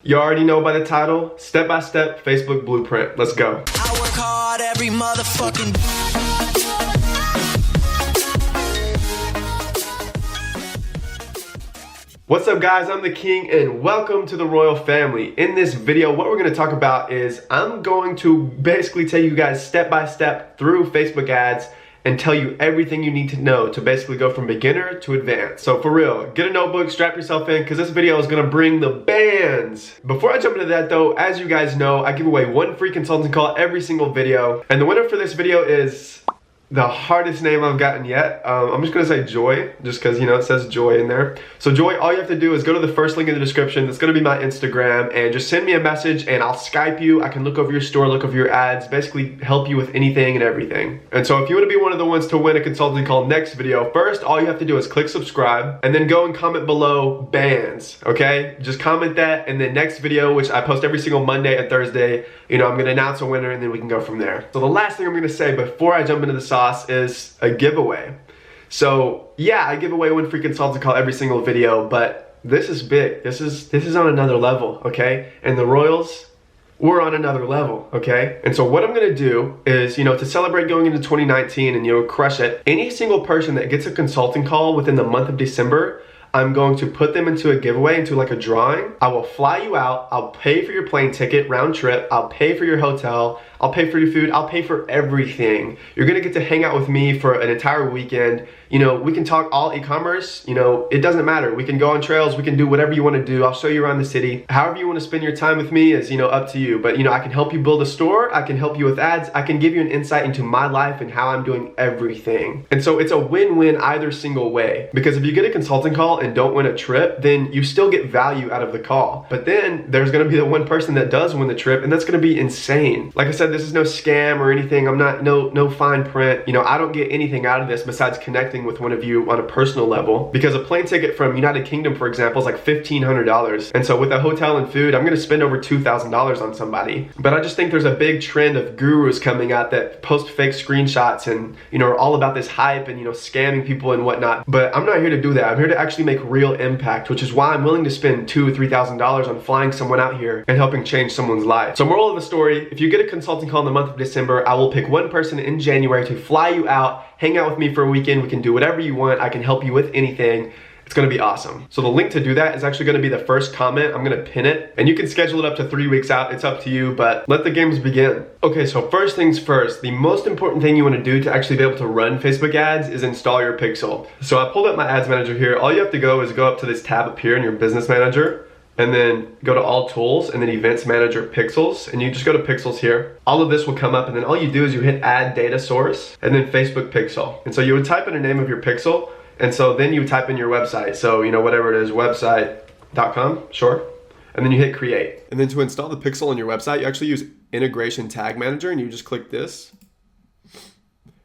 You already know by the title, step-by-step Facebook blueprint. Let's go. I work hard every motherfucking What's up guys, I'm the King and welcome to the Royal Family. In this video, what we're going to talk about is I'm going to basically tell you guys step-by-step through Facebook ads and tell you everything you need to know to basically go from beginner to advanced. So for real, get a notebook, strap yourself in, because this video is gonna bring the bands. Before I jump into that though, as you guys know, I give away one free consulting call every single video. And the winner for this video is the hardest name I've gotten yet. I'm just gonna say Joy, just because, you know, it says Joy in there. So Joy, all you have to do is go to the first link in the description. That's gonna be my Instagram, and just send me a message and I'll Skype you. I can look over your store, look over your ads, basically help you with anything and everything. And so if you wanna be one of the ones to win a consulting call next video, first, all you have to do is click subscribe and then go and comment below bands, okay? Just comment that, and then next video, which I post every single Monday and Thursday, you know, I'm gonna announce a winner and then we can go from there. So the last thing I'm gonna say before I jump into the sauce is a giveaway. So yeah, I give away one free consulting call every single video, but this is big. This is on another level, okay? And the Royals, we're on another level, okay? And so what I'm gonna do is, you know, to celebrate going into 2019 and, you know, crush it, any single person that gets a consulting call within the month of December, I'm going to put them into a giveaway, into like a drawing. I will fly you out. I'll pay for your plane ticket, round trip. I'll pay for your hotel. I'll pay for your food. I'll pay for everything. You're gonna get to hang out with me for an entire weekend. You know, we can talk all e-commerce. You know, it doesn't matter. We can go on trails. We can do whatever you wanna do. I'll show you around the city. However you wanna spend your time with me is, you know, up to you. But, you know, I can help you build a store. I can help you with ads. I can give you an insight into my life and how I'm doing everything. And so it's a win-win either single way. Because if you get a consulting call and don't win a trip, then you still get value out of the call. But then there's gonna be the one person that does win the trip, and that's gonna be insane. Like I said, this is no scam or anything. I'm not, no fine print. You know, I don't get anything out of this besides connecting with one of you on a personal level, because a plane ticket from United Kingdom, for example, is like $1,500. And so with a hotel and food, I'm gonna spend over $2,000 on somebody. But I just think there's a big trend of gurus coming out that post fake screenshots and, you know, are all about this hype and, you know, scamming people and whatnot. But I'm not here to do that. I'm here to actually make real impact, which is why I'm willing to spend $2,000 or $3,000 on flying someone out here and helping change someone's life. So moral of the story, if you get a consulting call in the month of December, I will pick one person in January to fly you out, hang out with me for a weekend. We can do whatever you want. I can help you with anything. It's gonna be awesome. So the link to do that is actually gonna be the first comment. I'm gonna pin it, and you can schedule it up to 3 weeks out. It's up to you, but let the games begin. Okay, so first things first, the most important thing you wanna do to actually be able to run Facebook ads is install your pixel. So I pulled up my ads manager here. All you have to go is go up to this tab up here in your business manager, and then go to all tools and then events manager pixels, and you just go to pixels here. All of this will come up, and then all you do is you hit add data source and then Facebook pixel. And so you would type in the name of your pixel, and so then you type in your website. So, you know, whatever it is, website.com, sure. And then you hit create. And then to install the pixel on your website, you actually use integration tag manager, and you just click this.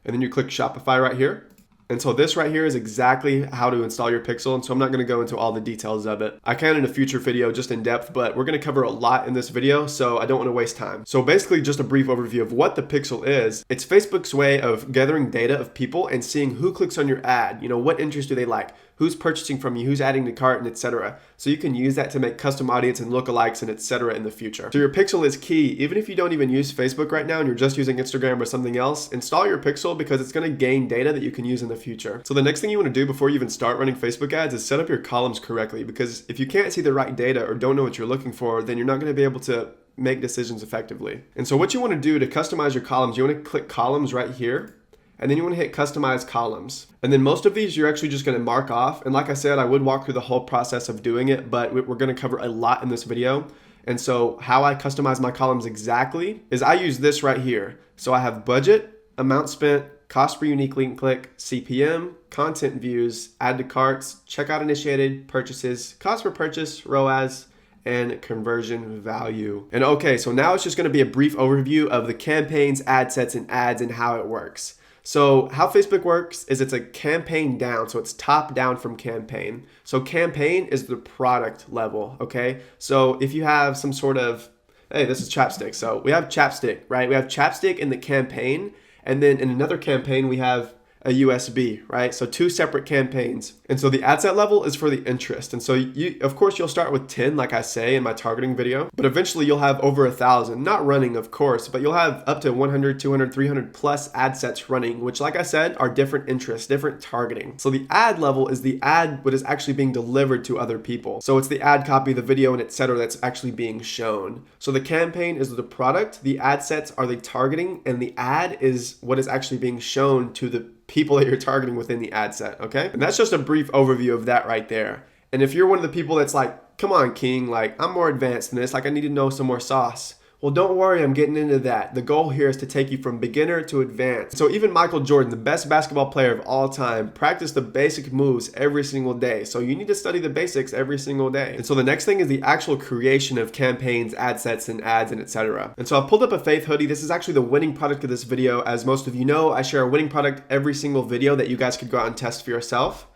And then you click Shopify right here. And so this right here is exactly how to install your pixel, and so I'm not gonna go into all the details of it. I can in a future video just in depth, but we're gonna cover a lot in this video, so I don't wanna waste time. So basically just a brief overview of what the pixel is. It's Facebook's way of gathering data of people and seeing who clicks on your ad, you know, what interests do they like, who's purchasing from you, who's adding to cart, and etc. So you can use that to make custom audience and lookalikes and etc. in the future. So your pixel is key. Even if you don't even use Facebook right now and you're just using Instagram or something else, install your pixel because it's gonna gain data that you can use in the future. So the next thing you wanna do before you even start running Facebook ads is set up your columns correctly, because if you can't see the right data or don't know what you're looking for, then you're not gonna be able to make decisions effectively. And so what you wanna do to customize your columns, you wanna click columns right here, and then you want to hit customize columns. And then most of these you're actually just going to mark off. And like I said, I would walk through the whole process of doing it, but we're going to cover a lot in this video. And so how I customize my columns exactly is I use this right here. So I have budget, amount spent, cost per unique link click, CPM, content views, add to carts, checkout initiated, purchases, cost per purchase, ROAS, and conversion value. And okay, so now it's just going to be a brief overview of the campaigns, ad sets, and ads and how it works. So how Facebook works is it's a campaign down, so it's top down from campaign. So campaign is the product level, okay? So if you have some sort of, hey, this is chapstick. So we have chapstick, right? We have chapstick in the campaign, and then in another campaign we have a USB, right? So 2 separate campaigns. And so the ad set level is for the interest. And so of course you'll start with 10, like I say in my targeting video, but eventually you'll have over 1,000, not running of course, but you'll have up to 100, 200, 300 plus ad sets running, which like I said, are different interests, different targeting. So the ad level is the ad, what is actually being delivered to other people. So it's the ad copy, the video, and etc. that's actually being shown. So the campaign is the product, the ad sets are the targeting, and the ad is what is actually being shown to the people that you're targeting within the ad set, okay? And that's just a brief overview of that right there. And if you're one of the people that's like, come on, King, like I'm more advanced than this, like I need to know some more sauce. Well, don't worry, I'm getting into that. The goal here is to take you from beginner to advanced. So even Michael Jordan, the best basketball player of all time, practiced the basic moves every single day. So you need to study the basics every single day. And so the next thing is the actual creation of campaigns, ad sets, and ads, and etc. And so I've pulled up a Faith hoodie. This is actually the winning product of this video. As most of you know, I share a winning product every single video that you guys could go out and test for yourself.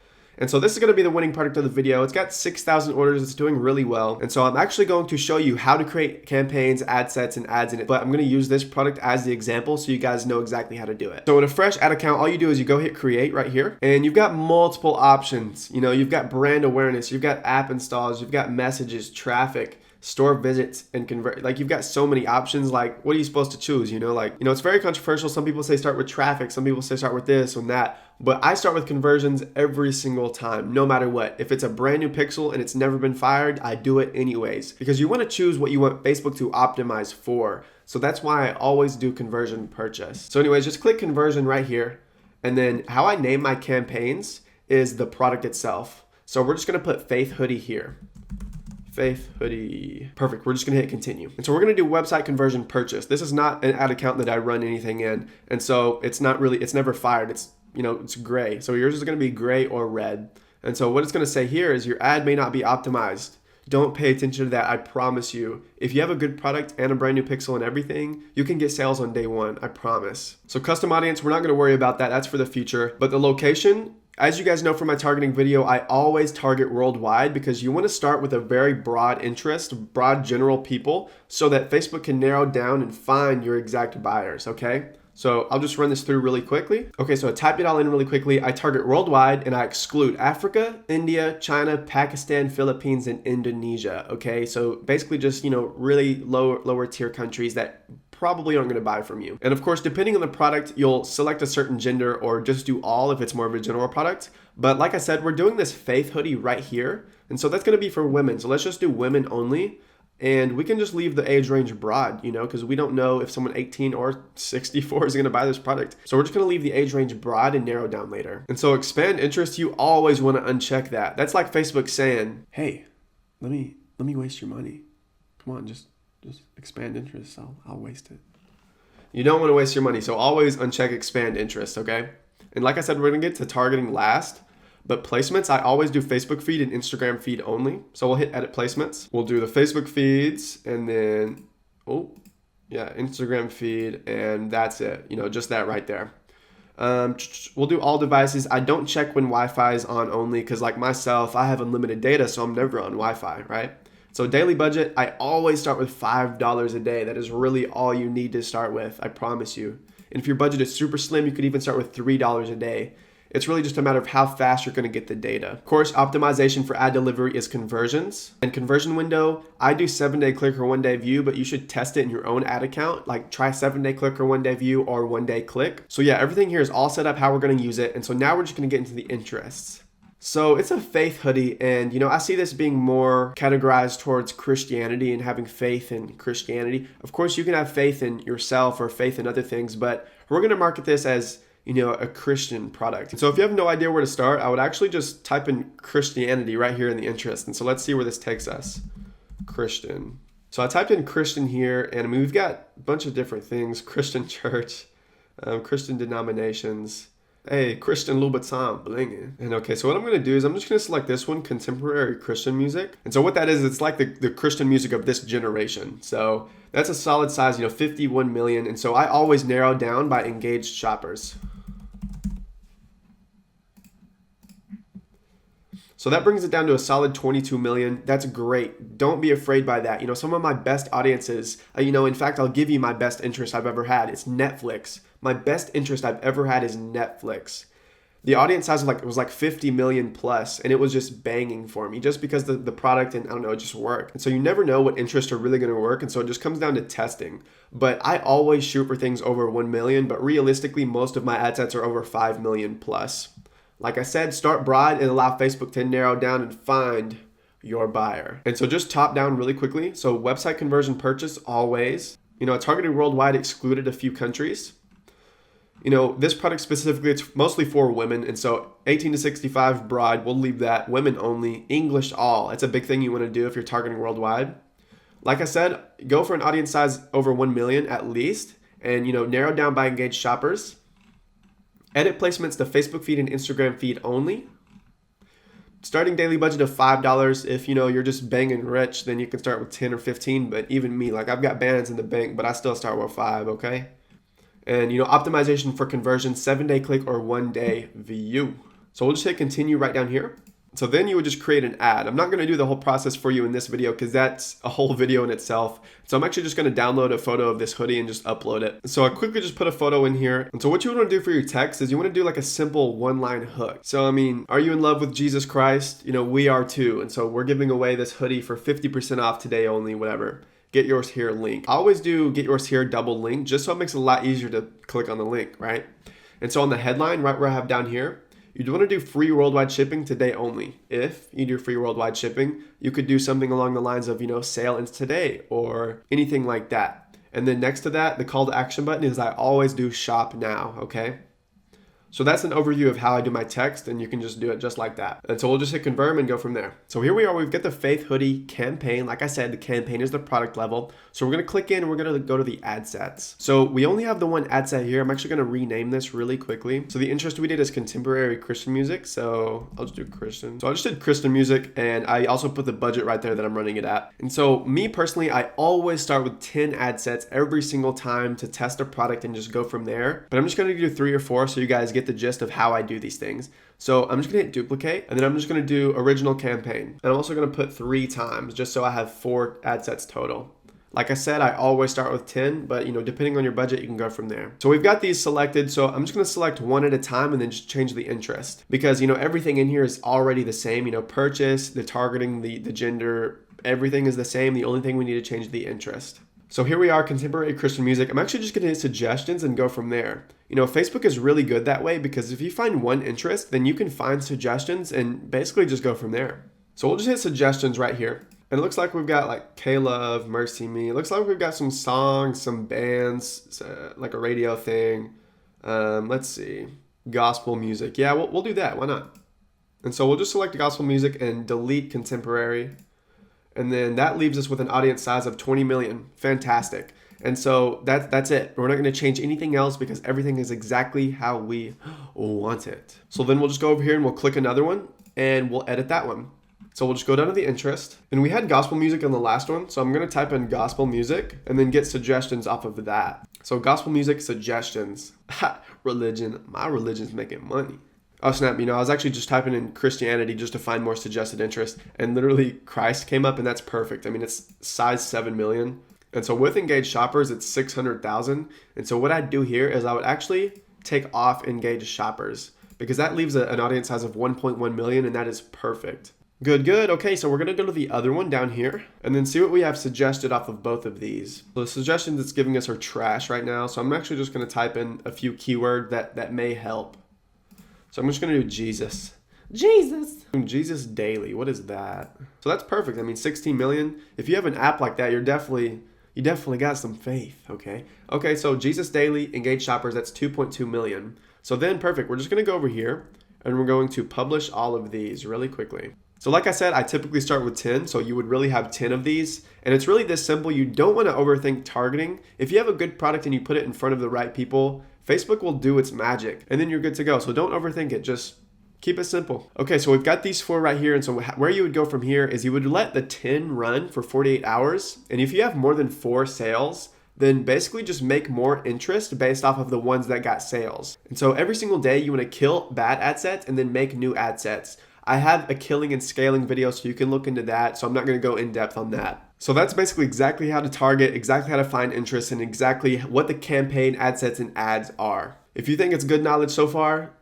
And so this is going to be the winning product of the video. It's got 6,000 orders. It's doing really well. And so I'm actually going to show you how to create campaigns, ad sets, and ads in it. But I'm going to use this product as the example so you guys know exactly how to do it. So in a fresh ad account, all you do is you go hit create right here. And you've got multiple options. You know, you've got brand awareness, you've got app installs, you've got messages, traffic, store visits, and convert. Like you've got so many options. Like what are you supposed to choose? You know, like, you know, it's very controversial. Some people say start with traffic. Some people say start with this and that. But I start with conversions every single time, no matter what. If it's a brand new pixel and it's never been fired, I do it anyways. Because you want to choose what you want Facebook to optimize for. So that's why I always do conversion purchase. So anyways, just click conversion right here. And then how I name my campaigns is the product itself. So we're just going to put Faith Hoodie here. Faith hoodie. Perfect. We're just going to hit continue. And so we're going to do website conversion purchase. This is not an ad account that I run anything in. And so it's not really, it's never fired. It's, you know, it's gray. So yours is going to be gray or red. And so what it's going to say here is your ad may not be optimized. Don't pay attention to that. I promise you. If you have a good product and a brand new pixel and everything, you can get sales on day one. I promise. So custom audience, we're not going to worry about that. That's for the future. But the location, as you guys know from my targeting video, I always target worldwide because you want to start with a very broad interest, broad general people, so that Facebook can narrow down and find your exact buyers, okay? So I'll just run this through really quickly. Okay, so I typed it all in really quickly. I target worldwide and I exclude Africa, India, China, Pakistan, Philippines, and Indonesia, okay? So basically just, you know, really lower tier countries that probably aren't going to buy from you. And of course, depending on the product, you'll select a certain gender or just do all if it's more of a general product. But like I said, we're doing this Faith hoodie right here. And so that's going to be for women. So let's just do women only. And we can just leave the age range broad, you know, because we don't know if someone 18 or 64 is going to buy this product. So we're just going to leave the age range broad and narrow down later. And so expand interest, you always want to uncheck that. That's like Facebook saying, hey, let me waste your money. Come on, just expand interest. I'll waste it. You don't want to waste your money. So always uncheck expand interest, okay? And like I said, we're going to get to targeting last. But placements, I always do Facebook feed and Instagram feed only. So we'll hit edit placements. We'll do the Facebook feeds and then, Instagram feed, and that's it. You know, just that right there. We'll do all devices. I don't check when Wi-Fi is on only because like myself, I have unlimited data, so I'm never on Wi-Fi, right? So daily budget, I always start with $5 a day. That is really all you need to start with, I promise you. And if your budget is super slim, you could even start with $3 a day. It's really just a matter of how fast you're going to get the data. Of course, optimization for ad delivery is conversions. And conversion window, I do 7-day click or 1-day view, but you should test it in your own ad account. Like try 7-day click or 1-day view or 1-day click. So yeah, everything here is all set up how we're going to use it. And so now we're just going to get into the interests. So it's a faith hoodie, and you know, I see this being more categorized towards Christianity and having faith in Christianity. Of course, you can have faith in yourself or faith in other things, but we're going to market this as, you know, a Christian product. And so if you have no idea where to start, I would actually just type in Christianity right here in the interest. And so let's see where this takes us. Christian. So I typed in Christian here, and I mean, we've got a bunch of different things. Christian church, Christian denominations. Hey, Christian Louboutin, blinging. And okay, so what I'm going to do is I'm just going to select this one, contemporary Christian music. And so what that is, it's like the Christian music of this generation. So that's a solid size, you know, 51 million. And so I always narrow down by engaged shoppers. So that brings it down to a solid 22 million. That's great. Don't be afraid by that. You know, some of my best audiences, in fact, I'll give you my best interest I've ever had. It's Netflix. My best interest I've ever had is Netflix. The audience size was like 50 million plus, and it was just banging for me just because the product and I don't know, it just worked. And so you never know what interests are really going to work. And so it just comes down to testing. But I always shoot for things over 1 million, but realistically, most of my ad sets are over 5 million plus. Like I said, start broad and allow Facebook to narrow down and find your buyer. And so just top down really quickly. So website conversion purchase always, targeted worldwide excluded a few countries. This product specifically, it's mostly for women. And so 18 to 65 broad, we'll leave that. Women only, English all. It's a big thing you want to do if you're targeting worldwide. Like I said, go for an audience size over 1 million at least. And, narrow down by engaged shoppers. Edit placements to Facebook feed and Instagram feed only. Starting daily budget of $5. If, you're just banging rich, then you can start with 10 or 15. But even me, I've got bands in the bank, but I still start with 5, okay? And, optimization for conversion, 7-day click or 1-day view. So we'll just hit continue right down here. So then you would just create an ad. I'm not going to do the whole process for you in this video because that's a whole video in itself. So I'm actually just going to download a photo of this hoodie and just upload it. So I quickly just put a photo in here. And so what you want to do for your text is you want to do like a simple one-line hook. So, are you in love with Jesus Christ? We are too. And so we're giving away this hoodie for 50% off today only, whatever. Get yours here link. I always do get yours here double link just so it makes it a lot easier to click on the link, right? And so on the headline, right where I have down here, you do want to do free worldwide shipping today only. If you do free worldwide shipping, you could do something along the lines of, sale ends today or anything like that. And then next to that, the call to action button is I always do shop now, okay? So that's an overview of how I do my text, and you can just do it just like that. And so we'll just hit confirm and go from there. So here we are, we've got the Faith Hoodie campaign. Like I said, the campaign is the product level. So we're gonna click in and we're gonna go to the ad sets. So we only have the one ad set here. I'm actually gonna rename this really quickly. So the interest we did is contemporary Christian music. So I'll just do Christian. So I just did Christian music, and I also put the budget right there that I'm running it at. And so me personally, I always start with 10 ad sets every single time to test a product and just go from there. But I'm just gonna do 3 or 4 so you guys get the gist of how I do these things. So I'm just gonna hit duplicate, and then I'm just gonna do original campaign. And I'm also gonna put 3 times just so I have 4 ad sets total. Like I said, I always start with 10, but depending on your budget, you can go from there. So we've got these selected. So I'm just gonna select one at a time and then just change the interest because everything in here is already the same. Purchase, the targeting, the gender, everything is the same. The only thing we need to change is the interest. So here we are, contemporary Christian music. I'm actually just gonna hit suggestions and go from there. Facebook is really good that way because if you find one interest, then you can find suggestions and basically just go from there. So we'll just hit suggestions right here. And it looks like we've got like K-Love, Mercy Me. It looks like we've got some songs, some bands, like a radio thing. Let's see, gospel music. Yeah, we'll do that, why not? And so we'll just select gospel music and delete contemporary. And then that leaves us with an audience size of 20 million. Fantastic. And so that's it. We're not going to change anything else because everything is exactly how we want it. So then we'll just go over here and we'll click another one and we'll edit that one. So we'll just go down to the interest. And we had gospel music in the last one. So I'm going to type in gospel music and then get suggestions off of that. So gospel music suggestions. Religion. My religion's making money. Oh snap, I was actually just typing in Christianity just to find more suggested interest, and literally Christ came up, and that's perfect. It's size 7 million. And so with engaged shoppers, it's 600,000. And so what I'd do here is I would actually take off engaged shoppers because that leaves an audience size of 1.1 million, and that is perfect. Good. Okay, so we're gonna go to the other one down here and then see what we have suggested off of both of these. So the suggestions it's giving us are trash right now. So I'm actually just gonna type in a few keywords that may help. So I'm just going to do Jesus daily. What is that? So that's perfect. 16 million. If you have an app like that, you definitely got some faith. Okay, so Jesus daily, engaged shoppers, that's 2.2 million. So then perfect. We're just going to go over here and we're going to publish all of these really quickly. So like I said, I typically start with 10. So you would really have 10 of these. And it's really this simple. You don't want to overthink targeting. If you have a good product and you put it in front of the right people, Facebook will do its magic and then you're good to go. So don't overthink it. Just keep it simple. Okay, so we've got these 4 right here. And so where you would go from here is you would let the 10 run for 48 hours. And if you have more than 4 sales, then basically just make more interest based off of the ones that got sales. And so every single day you want to kill bad ad sets and then make new ad sets. I have a killing and scaling video, so you can look into that. So I'm not going to go in depth on that. So that's basically exactly how to target, exactly how to find interest, and exactly what the campaign ad sets and ads are. If you think it's good knowledge so far,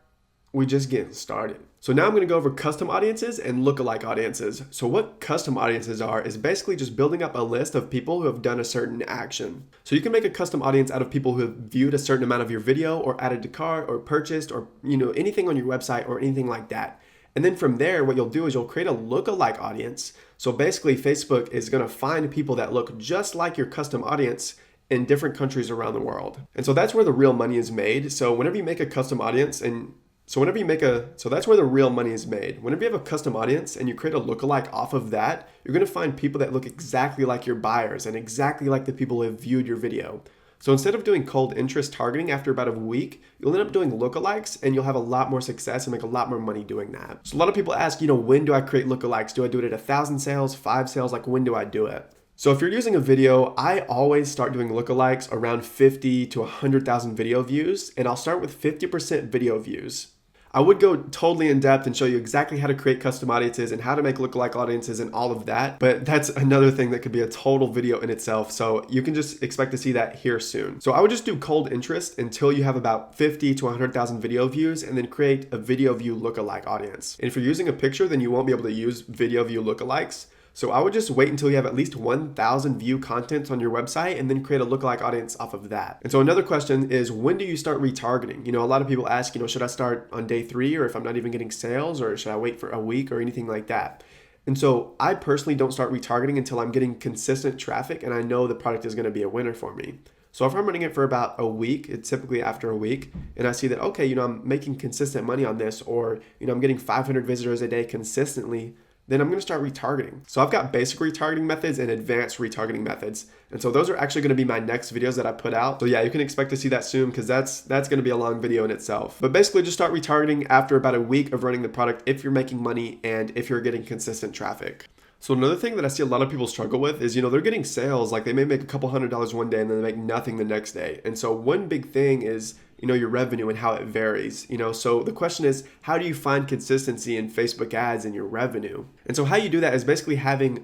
we just getting started. So now I'm going to go over custom audiences and lookalike audiences. So what custom audiences are is basically just building up a list of people who have done a certain action. So you can make a custom audience out of people who have viewed a certain amount of your video or added to cart or purchased or anything on your website or anything like that. And then from there, what you'll do is you'll create a lookalike audience. So basically Facebook is going to find people that look just like your custom audience in different countries around the world. And so that's where the real money is made. So whenever you make a custom audience that's where the real money is made. Whenever you have a custom audience and you create a lookalike off of that, you're gonna find people that look exactly like your buyers and exactly like the people who have viewed your video. So instead of doing cold interest targeting after about a week, you'll end up doing lookalikes and you'll have a lot more success and make a lot more money doing that. So a lot of people ask, when do I create lookalikes? Do I do it at 1,000 sales, 5 sales? Like when do I do it? So if you're using a video, I always start doing lookalikes around 50 to 100,000 video views, and I'll start with 50% video views. I would go totally in depth and show you exactly how to create custom audiences and how to make lookalike audiences and all of that, but that's another thing that could be a total video in itself, so you can just expect to see that here soon. So I would just do cold interest until you have about 50 to 100,000 video views and then create a video view lookalike audience. And if you're using a picture, then you won't be able to use video view lookalikes. So I would just wait until you have at least 1,000 view content on your website and then create a lookalike audience off of that. And so another question is, when do you start retargeting? A lot of people ask, should I start on day 3 or if I'm not even getting sales, or should I wait for a week or anything like that? And so I personally don't start retargeting until I'm getting consistent traffic and I know the product is going to be a winner for me. So if I'm running it for about a week, it's typically after a week, and I see that, okay, I'm making consistent money on this, or, I'm getting 500 visitors a day consistently, then I'm going to start retargeting. So I've got basic retargeting methods and advanced retargeting methods. And so those are actually going to be my next videos that I put out. So yeah, you can expect to see that soon because that's going to be a long video in itself. But basically just start retargeting after about a week of running the product if you're making money and if you're getting consistent traffic. So another thing that I see a lot of people struggle with is, they're getting sales, like they may make a couple $100s one day and then they make nothing the next day. And so one big thing is, your revenue and how it varies, so the question is, how do you find consistency in Facebook ads and your revenue? And so how you do that is basically having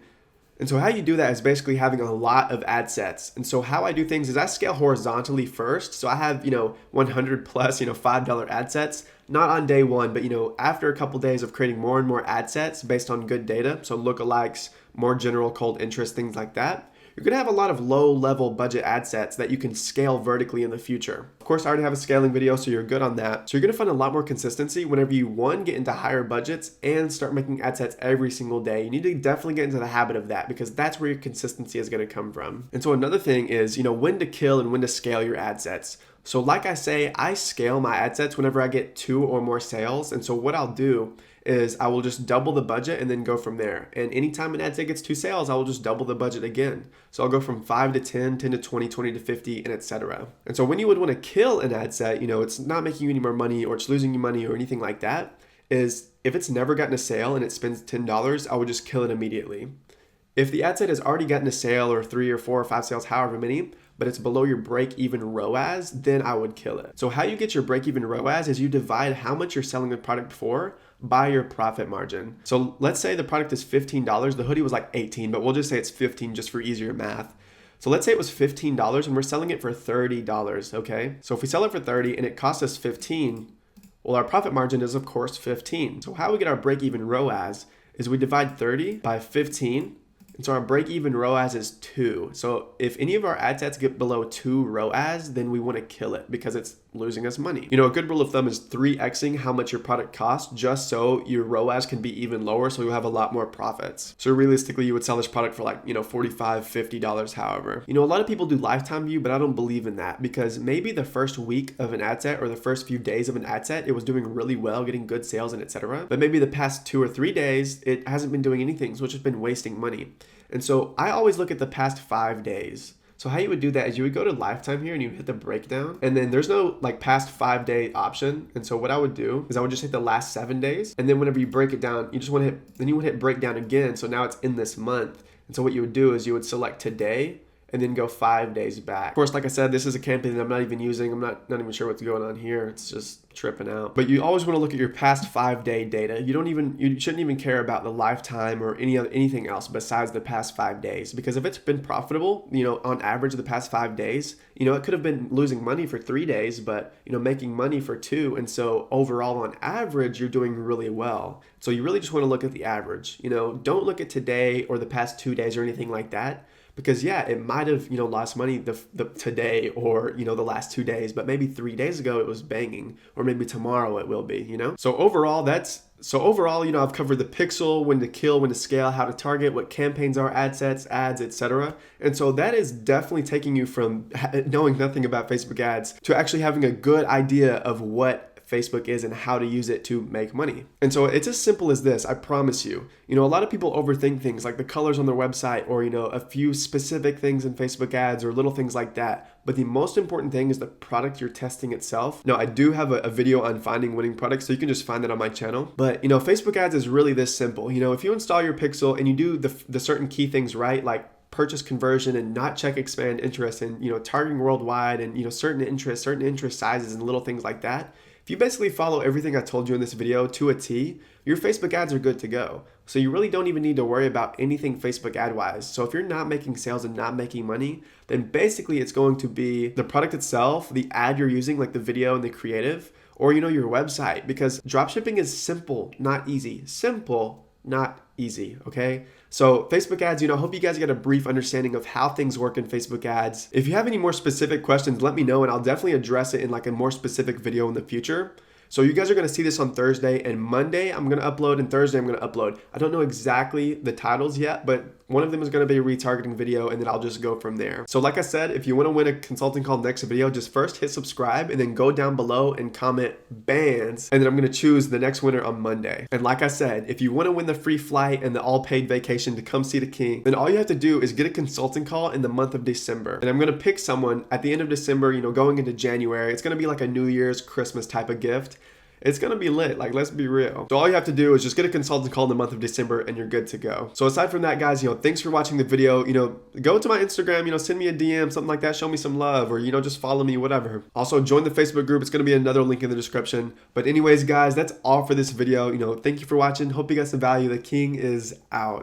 a lot of ad sets. And so how I do things is I scale horizontally first. So I have, 100 plus, $5 ad sets, not on day one, but, after a couple days of creating more and more ad sets based on good data. So lookalikes, more general cold interest, things like that. You're going to have a lot of low-level budget ad sets that you can scale vertically in the future. Of course, I already have a scaling video, so you're good on that. So you're going to find a lot more consistency whenever you, one, get into higher budgets and start making ad sets every single day. You need to definitely get into the habit of that because that's where your consistency is going to come from. And so another thing is, when to kill and when to scale your ad sets. So like I say, I scale my ad sets whenever I get 2 or more sales. And so what I'll do is I will just double the budget and then go from there. And anytime an ad set gets 2 sales, I will just double the budget again. So I'll go from 5 to 10, 10 to 20, 20 to 50, and etc. And so when you would want to kill an ad set, it's not making you any more money or it's losing you money or anything like that, is if it's never gotten a sale and it spends $10, I would just kill it immediately. If the ad set has already gotten a sale or 3 or 4 or 5 sales, however many, but it's below your break-even ROAS, then I would kill it. So how you get your break-even ROAS is you divide how much you're selling the product for by your profit margin. So let's say the product is $15. The hoodie was like $18, but we'll just say it's $15 just for easier math. So let's say it was $15 and we're selling it for $30, okay? So if we sell it for $30 and it costs us $15, well, our profit margin is of course $15. So how we get our break-even ROAS is we divide 30 by 15. And so our break-even ROAS is 2. So if any of our ad sets get below 2 ROAS, then we want to kill it because it's losing us money. A good rule of thumb is 3xing how much your product costs just so your ROAS can be even lower so you'll have a lot more profits. So realistically, you would sell this product for like, $45, $50, however. A lot of people do lifetime view, but I don't believe in that because maybe the first week of an ad set or the first few days of an ad set, it was doing really well, getting good sales and etc. But maybe the past 2 or 3 days, it hasn't been doing anything, so it's just been wasting money. And so I always look at the past 5 days. So how you would do that is you would go to lifetime here and you hit the breakdown, and then there's no like past 5 day option. And so what I would do is I would just hit the last 7 days, and then whenever you break it down, you want to hit breakdown again. So now it's in this month. And so what you would do is you would select today, and then go 5 days back. Of course, like I said, this is a campaign that I'm not even using. I'm not even sure what's going on here. It's just tripping out. But you always want to look at your past 5-day data. You shouldn't even care about the lifetime or anything else besides the past 5 days, because if it's been profitable, on average the past 5 days, it could have been losing money for 3 days, but making money for 2, and so overall on average you're doing really well. So you really just want to look at the average. Don't look at today or the past 2 days or anything like that. Because yeah, it might have, lost money the today or, the last 2 days, but maybe 3 days ago it was banging, or maybe tomorrow it will be, So overall, I've covered the pixel, when to kill, when to scale, how to target, what campaigns are, ad sets, ads, etc. And so that is definitely taking you from knowing nothing about Facebook ads to actually having a good idea of what Facebook is and how to use it to make money. And so it's as simple as this, I promise you. A lot of people overthink things like the colors on their website, or a few specific things in Facebook ads, or little things like that. But the most important thing is the product you're testing itself. Now, I do have a video on finding winning products, so you can just find that on my channel. But Facebook ads is really this simple. If you install your pixel and you do the certain key things right, like purchase conversion and not check expand interest, and targeting worldwide, and certain interest sizes and little things like that. If you basically follow everything I told you in this video to a T, your Facebook ads are good to go. So you really don't even need to worry about anything Facebook ad wise. So if you're not making sales and not making money, then basically it's going to be the product itself, the ad you're using, like the video and the creative, or your website, because dropshipping is simple, not easy. Simple, not easy, okay? So Facebook ads, hope you guys get a brief understanding of how things work in Facebook ads. If you have any more specific questions, let me know, and I'll definitely address it in like a more specific video in the future. So you guys are going to see this on Thursday, and Monday I'm going to upload, and Thursday I'm going to upload. I don't know exactly the titles yet, but one of them is going to be a retargeting video, and then I'll just go from there. So like I said, if you want to win a consulting call next video, just first hit subscribe and then go down below and comment bands, and then I'm going to choose the next winner on Monday. And like I said, if you want to win the free flight and the all paid vacation to come see the king, then all you have to do is get a consulting call in the month of December. And I'm going to pick someone at the end of December, going into January. It's going to be like a New Year's, Christmas type of gift. It's going to be lit, like, let's be real. So all you have to do is just get a consultant call in the month of December and you're good to go. So aside from that, guys, thanks for watching the video. Go to my Instagram, send me a DM, something like that, show me some love, or, just follow me, whatever. Also, join the Facebook group. It's going to be another link in the description. But anyways, guys, that's all for this video. Thank you for watching. Hope you got some value. The king is out.